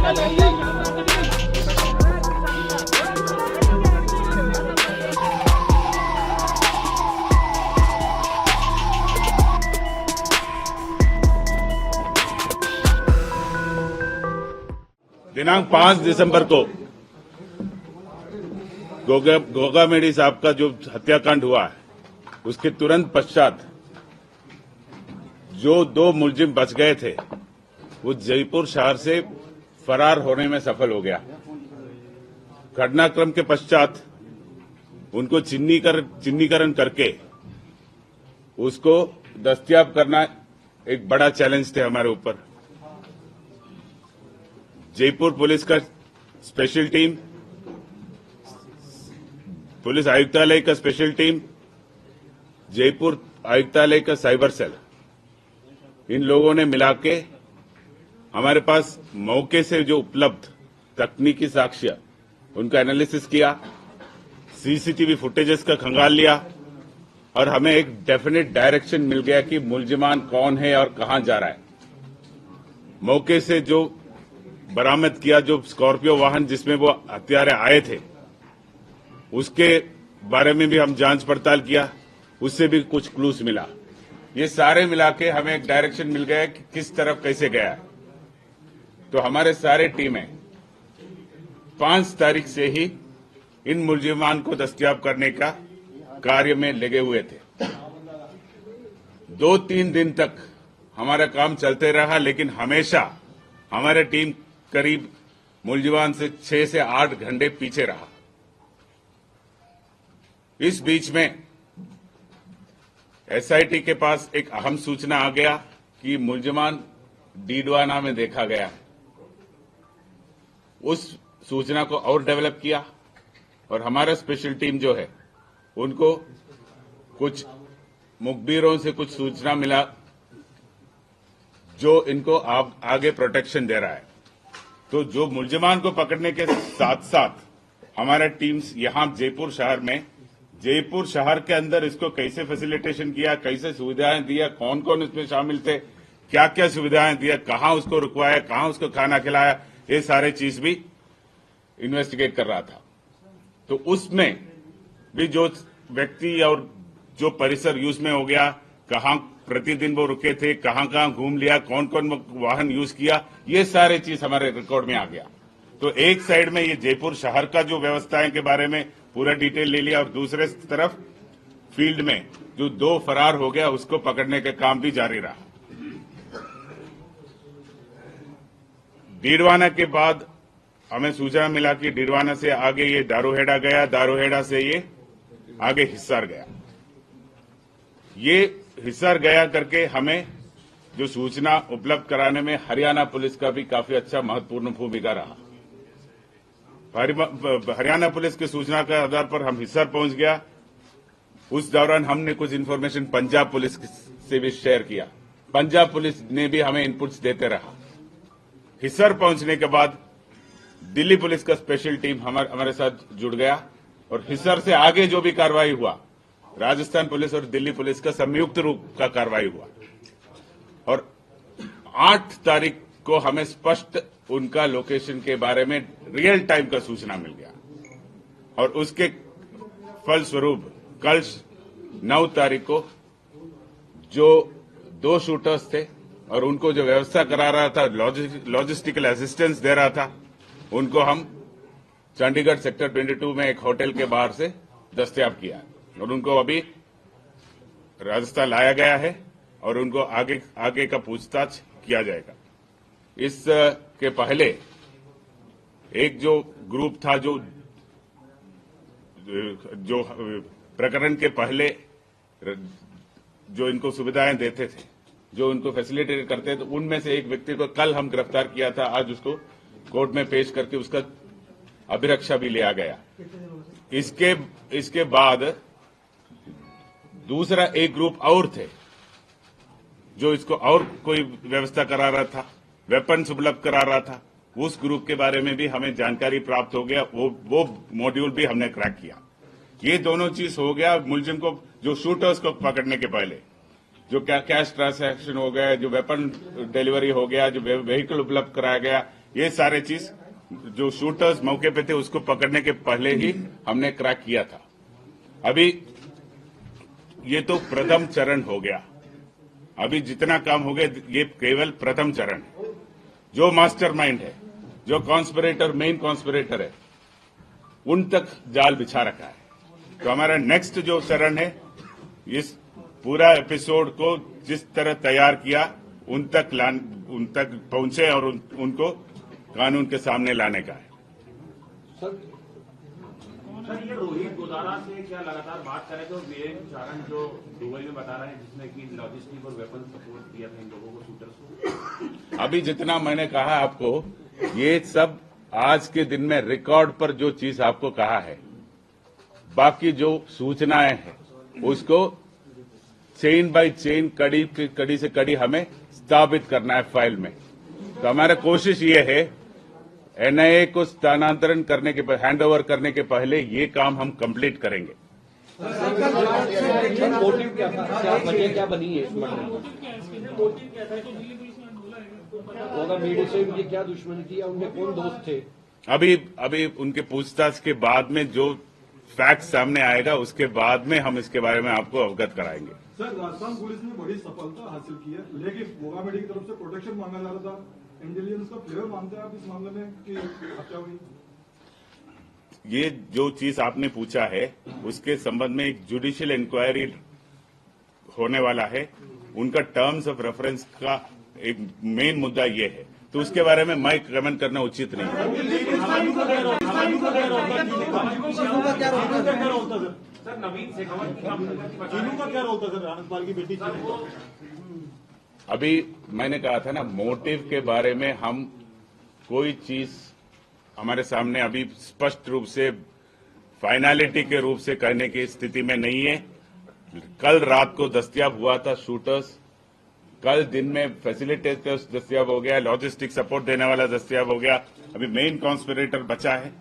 दिनांक 5 दिसंबर को गोगा मेडी साहब का जो हत्याकांड हुआ है, उसके तुरंत पश्चात जो 2 मुलजिम बच गए थे वो जयपुर शहर से फरार होने में सफल हो गया। घटनाक्रम के पश्चात उनको चिन्हीकरण करके उसको दस्तयाब करना एक बड़ा चैलेंज थे हमारे ऊपर। जयपुर पुलिस का स्पेशल टीम, पुलिस आयुक्तालय का स्पेशल टीम, जयपुर आयुक्तालय का साइबर सेल, इन लोगों ने मिला के हमारे पास मौके से जो उपलब्ध तकनीकी साक्ष्य उनका एनालिसिस किया, सीसीटीवी फुटेजेस का खंगाल लिया और हमें एक डेफिनेट डायरेक्शन मिल गया कि मुलजिमान कौन है और कहां जा रहा है। मौके से जो बरामद किया, जो स्कॉर्पियो वाहन जिसमें वो हत्यारे आए थे, उसके बारे में भी हम जांच पड़ताल किया, उससे भी कुछ क्लूज मिला। ये सारे मिला के हमें एक डायरेक्शन मिल गया कि किस तरफ कैसे गया है। तो हमारे सारे टीमें 5 तारीख से ही इन मुलजिमान को दस्तयाब करने का कार्य में लगे हुए थे। 2-3 दिन तक हमारा काम चलते रहा, लेकिन हमेशा हमारी टीम करीब मुलजिमान से 6 से 8 घंटे पीछे रहा। इस बीच में एसआईटी के पास एक अहम सूचना आ गया कि मुलजिमान डीडवाना में देखा गया है। उस सूचना को और डेवलप किया और हमारा स्पेशल टीम जो है उनको कुछ मुखबिरों से कुछ सूचना मिला जो इनको आगे प्रोटेक्शन दे रहा है। तो जो मुलजिमान को पकड़ने के साथ साथ हमारा टीम्स यहां जयपुर शहर में, जयपुर शहर के अंदर इसको कैसे फैसिलिटेशन किया, कैसे सुविधाएं दिया, कौन कौन इसमें शामिल थे, क्या क्या सुविधाएं दिया, कहां उसको रुकवाया, कहां उसको खाना खिलाया, ये सारे चीज भी इन्वेस्टिगेट कर रहा था। तो उसमें भी जो व्यक्ति और जो परिसर यूज में हो गया, कहां प्रतिदिन वो रुके थे, कहां कहां घूम लिया, कौन कौन वाहन यूज किया, ये सारे चीज हमारे रिकॉर्ड में आ गया। तो एक साइड में ये जयपुर शहर का जो व्यवस्थाएं के बारे में पूरा डिटेल ले लिया और दूसरे तरफ फील्ड में जो 2 फरार हो गया उसको पकड़ने का काम भी जारी रहा। डीडवाना के बाद हमें सूचना मिला कि डीडवाना से आगे ये दारूहेड़ा गया, दारूहेड़ा से ये आगे हिसार गया। ये हिसार गया करके हमें जो सूचना उपलब्ध कराने में हरियाणा पुलिस का भी काफी अच्छा महत्वपूर्ण भूमिका रहा। हरियाणा पुलिस की सूचना के आधार पर हम हिसार पहुंच गया। उस दौरान हमने कुछ इन्फॉर्मेशन पंजाब पुलिस से भी शेयर किया। पंजाब पुलिस ने भी हमें इनपुट्स देते रहा। हिसार पहुंचने के बाद दिल्ली पुलिस का स्पेशल टीम हमारे साथ जुड़ गया और हिसार से आगे जो भी कार्रवाई हुआ, राजस्थान पुलिस और दिल्ली पुलिस का संयुक्त रूप का कार्रवाई हुआ और 8 तारीख को हमें स्पष्ट उनका लोकेशन के बारे में रियल टाइम का सूचना मिल गया और उसके फलस्वरूप कल 9 तारीख को जो 2 शूटर्स थे और उनको जो व्यवस्था करा रहा था, लॉजिस्टिकल असिस्टेंस दे रहा था, उनको हम चंडीगढ़ सेक्टर 22 में एक होटल के बाहर से दस्तयाब किया और उनको अभी राजस्थान लाया गया है और उनको आगे का पूछताछ किया जाएगा। इस के पहले एक जो ग्रुप था जो प्रकरण के पहले जो इनको सुविधाएं देते थे, जो उनको फैसिलिटेट करते थे, उनमें से एक व्यक्ति को कल हम गिरफ्तार किया था। आज उसको कोर्ट में पेश करके उसका अभिरक्षा भी लिया गया। इसके बाद दूसरा एक ग्रुप और थे जो इसको और कोई व्यवस्था करा रहा था, वेपन्स उपलब्ध करा रहा था। उस ग्रुप के बारे में भी हमें जानकारी प्राप्त हो गया, वो मॉड्यूल भी हमने क्रैक किया। ये दोनों चीज हो गया। मुलजिम को, जो शूटर्स को पकड़ने के पहले जो कैश ट्रांसैक्शन हो गया, जो वेपन डिलीवरी हो गया, जो व्हीकल उपलब्ध कराया गया, ये सारे चीज जो शूटर्स मौके पे थे उसको पकड़ने के पहले ही हमने क्रैक किया था। अभी ये तो प्रथम चरण हो गया, अभी जितना काम हो गया ये केवल प्रथम चरण है। जो मास्टरमाइंड है, जो कॉन्स्पिरेटर, मेन कॉन्स्पिरेटर है, उन तक जाल बिछा रखा है। तो हमारा नेक्स्ट जो चरण है, इस पूरा एपिसोड को जिस तरह तैयार किया उन तक पहुंचे और उनको कानून के सामने लाने का है। सर ये रोहित गोदारा से क्या लगातार बात करें तो वीरेन चारण जो दुबई में बता रहे हैं जिसने कि लॉजिस्टिक और वेपन सपोर्ट दिया था इन लोगों को, शूटर्स को। अभी जितना मैंने कहा आपको, ये सब आज के दिन में रिकॉर्ड पर जो चीज आपको कहा है, बाकी जो सूचनाएं हैं उसको चेन बाय चेन, कड़ी से कड़ी हमें स्थापित करना है फाइल में। तो हमारा कोशिश ये है, एनआईए को स्थानांतरण करने के हैंडओवर करने के पहले ये काम हम कंप्लीट करेंगे। मोटिव क्या था, क्या वजह क्या बनी है इस मीडिया से उनकी क्या दुश्मनी थी या उनके कौन दोस्त थे? अभी उनके पूछताछ के बाद में जो फैक्ट सामने आएगा उसके बाद में हम इसके बारे में आपको अवगत कराएंगे। सर, राजस्थान पुलिस ने बड़ी सफलता हासिल की है, लेकिन मोगामेडी की तरफ से प्रोटेक्शन मांगा जा रहा था। इंटेलिजेंस का फ्लेवर मानते हैं आप इस मामले में कि हत्या हुई? ये जो चीज आपने पूछा है उसके संबंध में एक जुडिशियल इंक्वायरी होने वाला है। उनका टर्म्स ऑफ रेफरेंस का एक मेन मुद्दा ये है, तो उसके बारे में मैं कमेंट करना उचित नहीं है। सर नवीन शेखावत चीनू का क्या रोल था सर? आनंद पाल की बेटी चीनू। अभी मैंने कहा था ना, मोटिव के बारे में हम कोई चीज हमारे सामने अभी स्पष्ट रूप से फाइनलिटी के रूप से कहने की स्थिति में नहीं है। कल रात को दस्तयाब हुआ था शूटर्स, कल दिन में फैसिलिटेटर्स दस्तयाब हो गया, लॉजिस्टिक सपोर्ट देने वाला दस्तयाब हो गया। अभी मेन कॉन्स्पिरेटर बचा है।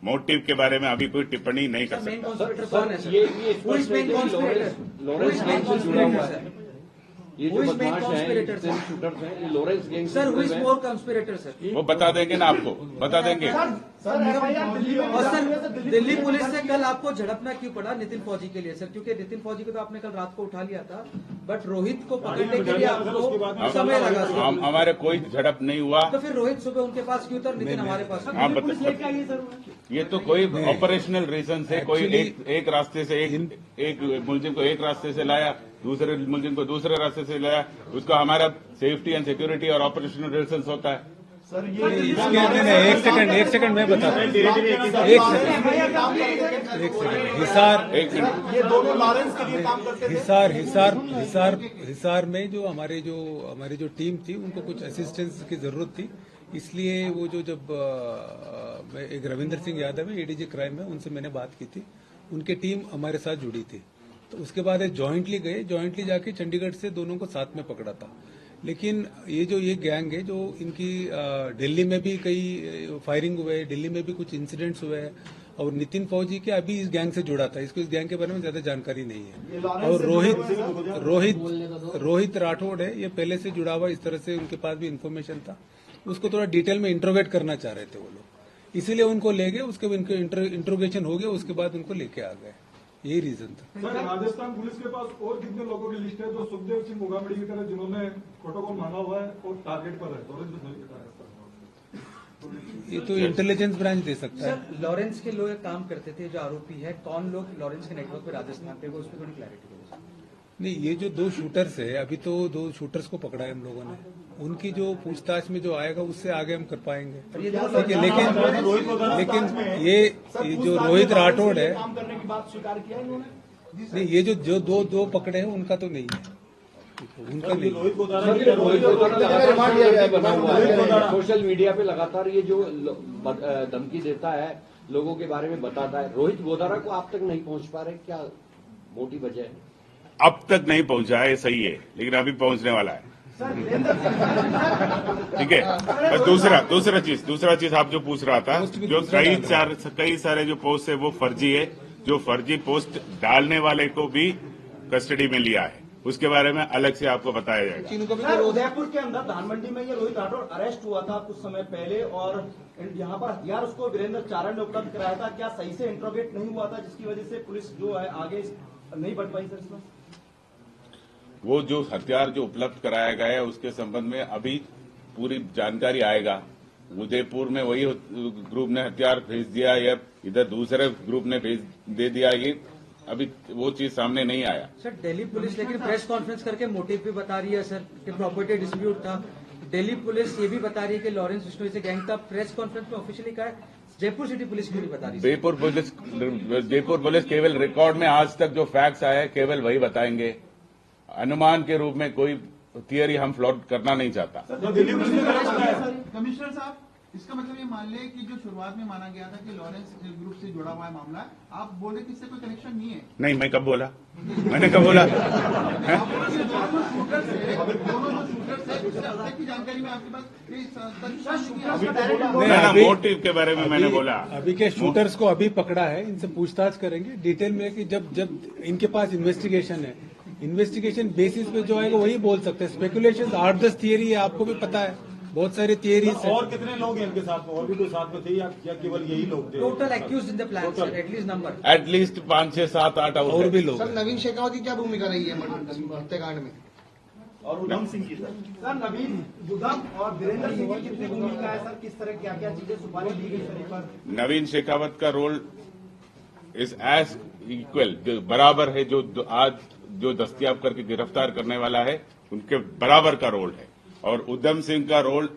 मोटिव के बारे में अभी कोई टिप्पणी नहीं कर सकता। ये जो बदमाश हैं, शूटर्स हैं, ये Lawrence gang sir, who is more conspirator sir? वो बता देंगे ना, आपको बता देंगे। और सर, दिल्ली पुलिस से कल आपको झड़पना क्यों पड़ा नितिन फौजी के लिए सर? क्योंकि नितिन फौजी को तो आपने कल रात को उठा लिया था, बट रोहित को पकड़ने के लिए आपको समय लगा सर। हमारे कोई झड़प नहीं हुआ। तो फिर रोहित सुबह उनके पास क्यों था, नितिन हमारे पास? आप बताइए। ये तो कोई ऑपरेशनल रीजन से कोई एक रास्ते से एक मुलजिम को एक रास्ते से लाया, दूसरे मुलजिम को दूसरे रास्ते से लाया। उसका हमारा सेफ्टी एंड सिक्योरिटी और ऑपरेशनल रीजन होता है। सर ये एक सेकंड मैं बताता हूँ। ये दोनों लॉरेंस के लिए काम करते थे। हिसार में जो हमारी जो टीम थी उनको कुछ असिस्टेंस की जरूरत थी, इसलिए वो जब एक रविंद्र सिंह यादव है एडीजी क्राइम है, उनसे मैंने बात की थी, उनकी टीम हमारे साथ जुड़ी थी। तो उसके बाद जॉइंटली जाके चंडीगढ़ से दोनों को साथ में पकड़ा था। लेकिन ये गैंग है जो इनकी दिल्ली में भी कई फायरिंग हुए, दिल्ली में भी कुछ इंसिडेंट्स हुए हैं, और नितिन फौजी के अभी इस गैंग से जुड़ा था। इसको इस गैंग के बारे में ज्यादा जानकारी नहीं है। और रोहित राठौड़ है, ये पहले से जुड़ा हुआ, इस तरह से उनके पास भी इन्फॉर्मेशन था। उसको थोड़ा डिटेल में इंट्रोगेट करना चाह रहे थे वो लोग, इसीलिए उनको ले गए। उसके बाद इंट्रोगेशन हो गया, उसके बाद उनको लेके आ गए। यही रीजन था। सर, राजस्थान पुलिस के पास और कितने लोगों की लिस्ट है जो सुखदेव सिंह मोगामेडी की तरह जिन्होंने प्रोटोकॉल मांगा हुआ है और टारगेट पर है? ये तो इंटेलिजेंस ब्रांच दे सकता है। सर, लॉरेंस के लोग काम करते थे जो आरोपी है, कौन लोग लॉरेंस के नेटवर्क पे राजस्थान पे, वो उस पर थोड़ी क्लैरिटी दो। नहीं, ये जो 2 शूटर्स है, अभी तो 2 शूटर्स को पकड़ा है हम लोगों ने। उनकी जो पूछताछ में जो आएगा उससे आगे हम कर पाएंगे। ठीक है, लेकिन ये जो रोहित राठौड़ है, काम करने की बात स्वीकार किया इन्होंने? नहीं, ये जो दो पकड़े हैं उनका तो नहीं है, उनका नहीं। रोहित गोदारा सोशल मीडिया पे लगातार ये जो धमकी देता है, लोगों के बारे में बताता है, रोहित गोदारा को आप तक नहीं पहुंच पा रहे, क्या मोटी वजह है? अब तक नहीं पहुंचा है, सही है, लेकिन अभी पहुंचने वाला है। ठीक है। बस दूसरा चीज आप जो पूछ रहा था, जो कई सारे जो पोस्ट है वो फर्जी है। जो फर्जी पोस्ट डालने वाले को भी कस्टडी में लिया है। उसके बारे में अलग से आपको बताया जाएगा। सर, उदयपुर के अंदर धान मंडी में ये रोहित राठौर अरेस्ट हुआ था कुछ समय पहले और यहाँ पर हथियार उसको वीरेंद्र चारण ने उपलब्ध कराया था। क्या सही से इंट्रोगेट नहीं हुआ था जिसकी वजह से पुलिस जो है आगे नहीं बढ़ पाई सर इसमें? वो जो हथियार जो उपलब्ध कराया गया है उसके संबंध में अभी पूरी जानकारी आएगा। उदयपुर में वही ग्रुप ने हथियार भेज दिया या इधर दूसरे ग्रुप ने भेज दे दिया, ये अभी वो चीज सामने नहीं आया। सर, दिल्ली पुलिस लेकिन प्रेस कॉन्फ्रेंस करके मोटिव भी बता रही है सर कि प्रॉपर्टी डिस्प्यूट था। दिल्ली पुलिस ये भी बता रही है कि लॉरेंस बिश्नोई से गैंग था। प्रेस कॉन्फ्रेंस में ऑफिशियली कहा है। जयपुर सिटी पुलिस क्यों नहीं बता रही? जयपुर पुलिस केवल रिकॉर्ड में आज तक जो फैक्ट्स आए हैं केवल वही बताएंगे। अनुमान के रूप में कोई थियरी हम फ्लोट करना नहीं चाहता। कमिश्नर साहब, इसका मतलब ये मान लें कि जो शुरुआत में माना गया था कि लॉरेंस ग्रुप से जुड़ा हुआ है मामला, आप बोल रहे कि इससे कोई कनेक्शन नहीं है? नहीं, मैं कब बोला? मैंने कब बोला? दोनों जो शूटर्स है उससे अब तक की जानकारी में आपके पास मोटिव के बारे में मैंने बोला। अभी के शूटर्स को अभी पकड़ा है, इनसे पूछताछ करेंगे डिटेल में कि जब इनके पास इन्वेस्टिगेशन है, इन्वेस्टिगेशन बेसिस पे जो आएगा वही बोल सकते हैं। स्पेकुलेशन 8-10 थियरी है, आपको भी पता है, बहुत सारे थियरीज है। और कितने लोग हैं इनके साथ में? और भी कोई साथ में थे या केवल यही लोग थे? Total accused in the plan sir, at least number at least 5, 6, 7, 8 और भी लोग। सर, नवीन शेखावत की क्या भूमिका रही है हत्याकांड में? और उधम सिंह की सर, नवीन उधम और वीरेंद्र सिंह की कितनी भूमिका है सर? किस तरह क्या क्या चीजें सुपारी दी गई सर? एक बार नवीन शेखावत का रोल इज एज इक्वल, जो बराबर है, जो आज जो दस्तयाब करके गिरफ्तार करने वाला है उनके बराबर का रोल है। और उधम सिंह का रोल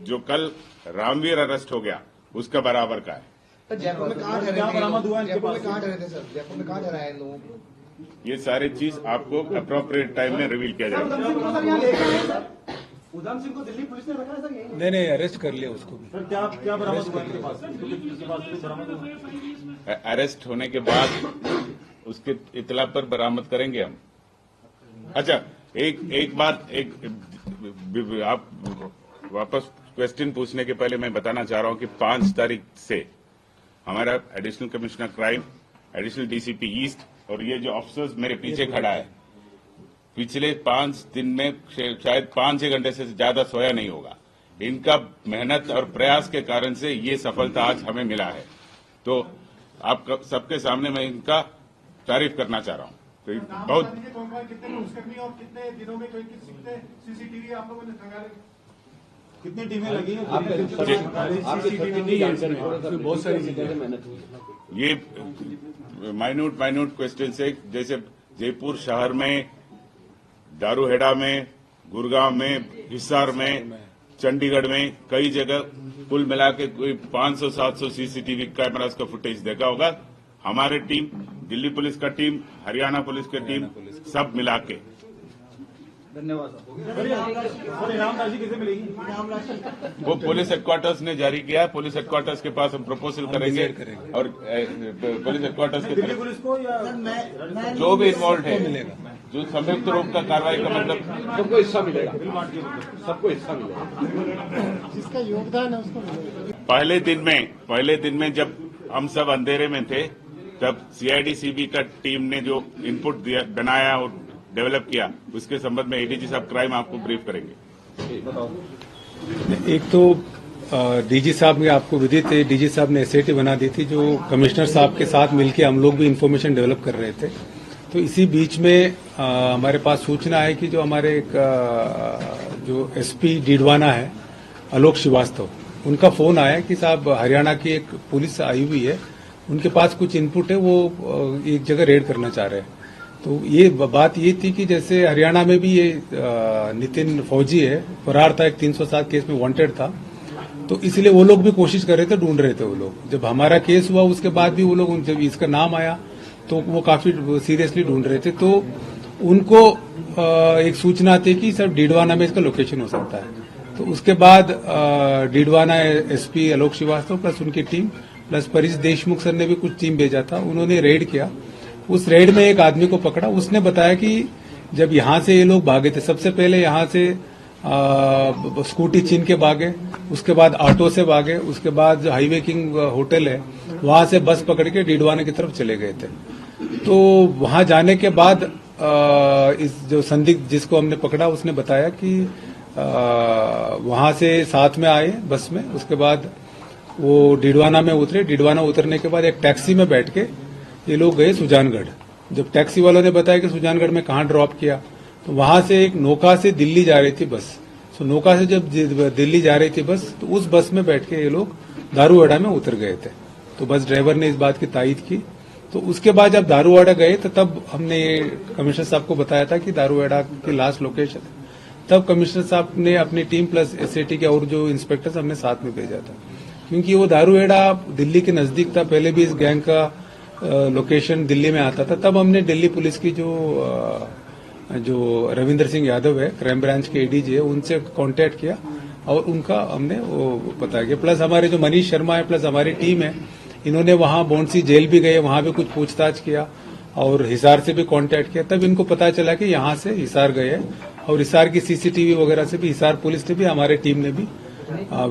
जो कल रामवीर अरेस्ट हो गया उसका बराबर का है। सर, जयपुर में कहाँ ठहरे थे? बरामद हुआ जयपुर में कहाँ ठहरे थे सर? जयपुर में कहाँ ठहराया इन लोगों को? ये सारी चीज आपको अप्रोप्रिएट टाइम में रिवील किया जाएगा। उधम सिंह को सर यहाँ लेके आए सर? उधम सिंह को दिल्ली पुलिस ने रखा है सर यही? नहीं, अरेस्ट कर लिया उसको भी। सर, क्या बरामद हुआ इनके पास? इनके पास कुछ बरामद हुआ? अरेस्ट होने के बाद उसके इतला पर बरामद करेंगे हम। अच्छा, एक बात, आप वापस क्वेश्चन पूछने के पहले मैं बताना चाह रहा हूं कि 5 तारीख से हमारा additional commissioner crime, additional DCP east और ये जो ऑफिसर्स मेरे पीछे खड़ा है, पिछले 5 दिन में शायद 5-6 घंटे से ज्यादा सोया नहीं होगा। इनका मेहनत और प्रयास के कारण से ये सफलता आज हमें मिला है। तो आप सबके सामने मैं इनका तारीफ करना चाह रहा हूं। तो बहुत कितने पुलिसकर्मी और कितने दिनों में कितने सीसीटीवी आप लोगों ने खंगाले? कितनी टीमें लगी हैं? बहुत सारी चीजें मेहनत हुई। ये माइन्यूट क्वेश्चन है, जैसे जयपुर शहर में, दारूहेड़ा में, गुड़गांव में, हिसार में, चंडीगढ़ में कई जगह कुल मिला के कोई 500-700 सीसीटीवी कैमरास का फुटेज देखा होगा। हमारे टीम, दिल्ली पुलिस का टीम, हरियाणा पुलिस की टीम, सब मिला के। धन्यवाद सर, इनाम राशि किसे मिलेगी? वो पुलिस हेडक्वार्टर्स ने जारी किया। पुलिस हेडक्वार्टर्स के पास हम प्रपोजल करेंगे और पुलिस हेडक्वार्टर्स के दिल्ली पुलिस को या जो भी इन्वॉल्व है, जो संयुक्त रूप का कार्रवाई का मतलब सबको हिस्सा मिलेगा, सबको हिस्सा मिलेगा, जिसका योगदान है उसको मिलेगा। पहले दिन में जब हम सब अंधेरे में थे, तब सीआईडी-सीबी का टीम ने जो इनपुट दिया, बनाया और डेवलप किया, उसके संबंध में एडीजी साहब क्राइम आपको ब्रीफ करेंगे। एक तो डीजी साहब ने आपको विदित है, डीजी साहब ने एसआईटी बना दी थी, जो कमिश्नर साहब के साथ मिलकर हम लोग भी इंफॉर्मेशन डेवलप कर रहे थे। तो इसी बीच में हमारे पास सूचना है कि जो हमारे जो एसपी डीडवाना है, आलोक श्रीवास्तव, उनका फोन आया कि साहब हरियाणा की एक पुलिस आई हुई है, उनके पास कुछ इनपुट है, वो एक जगह रेड करना चाह रहे हैं। तो ये बात ये थी कि जैसे हरियाणा में भी ये नितिन फौजी है, फरार था, एक 307 केस में वांटेड था, तो इसलिए वो लोग भी कोशिश कर रहे थे, ढूंढ रहे थे वो लोग। जब हमारा केस हुआ उसके बाद भी वो लोग, जब इसका नाम आया तो वो काफी सीरियसली ढूंढ रहे थे। तो उनको एक सूचना थी कि सर डीडवाना में इसका लोकेशन हो सकता है। तो उसके बाद डीडवाना एसपी आलोक श्रीवास्तव प्लस उनकी team plus Paresh Deshmukh sir ने भी कुछ टीम भेजा था, उन्होंने रेड किया। उस रेड में एक आदमी को पकड़ा। उसने बताया कि जब यहां से ये लोग भागे थे, सबसे पहले यहां से स्कूटी छीन के भागे, उसके बाद ऑटो से भागे, उसके बाद जो हाईवे किंग होटल है वहां से बस पकड़ के डीडवाना की तरफ चले गए थे। तो वहां जाने के बाद इस जो संदिग्ध जिसको हमने पकड़ा उसने बताया कि वहां से साथ में आए बस में, उसके बाद वो डिडवाना में उतरे। डिडवाना उतरने के बाद एक टैक्सी में बैठ के ये लोग गए सुजानगढ़। जब टैक्सी वालों ने बताया कि सुजानगढ़ में कहाँ ड्रॉप किया, तो वहां से एक नोका से दिल्ली जा रही थी बस। तो नोका से जब दिल्ली जा रही थी बस, तो उस बस में बैठ के ये लोग दारूवाड़ा में उतर गए थे। तो बस ड्राइवर ने इस बात की तायीद की। तो उसके बाद जब दारूवाड़ा गए तो तब हमने ये कमिश्नर साहब को बताया था कि दारूवाड़ा की लास्ट लोकेशन है। तब कमिश्नर साहब ने अपनी टीम प्लस एसएटी के और जो इंस्पेक्टर्स हमने साथ में भेजा था, क्योंकि वो दारूवाड़ा दिल्ली के नजदीक था। पहले भी इस गैंग का लोकेशन दिल्ली में आता था। तब हमने दिल्ली पुलिस की जो रविंदर सिंह यादव है, क्राइम ब्रांच के एडीजी है, उनसे कांटेक्ट किया और उनका हमने वो पता किया। प्लस हमारे जो मनीष शर्मा है, प्लस हमारी टीम है, इन्होंने वहां बौंसी जेल भी गए, वहां भी कुछ पूछताछ किया और हिसार से भी कांटेक्ट किया। तब इनको पता चला कि यहां से हिसार गए और हिसार की सीसीटीवी वगैरह से भी हिसार पुलिस ने भी, हमारे टीम ने भी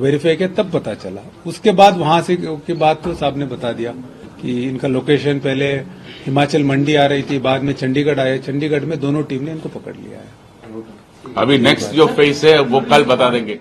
वेरीफाई किया, तब पता चला। उसके बाद वहां से के बाद तो साहब ने बता दिया कि इनका लोकेशन पहले हिमाचल मंडी आ रही थी, बाद में चंडीगढ़ आए। चंडीगढ़ में दोनों टीम ने इनको पकड़ लिया है। अभी नेक्स्ट जो फेज है वो कल बता देंगे।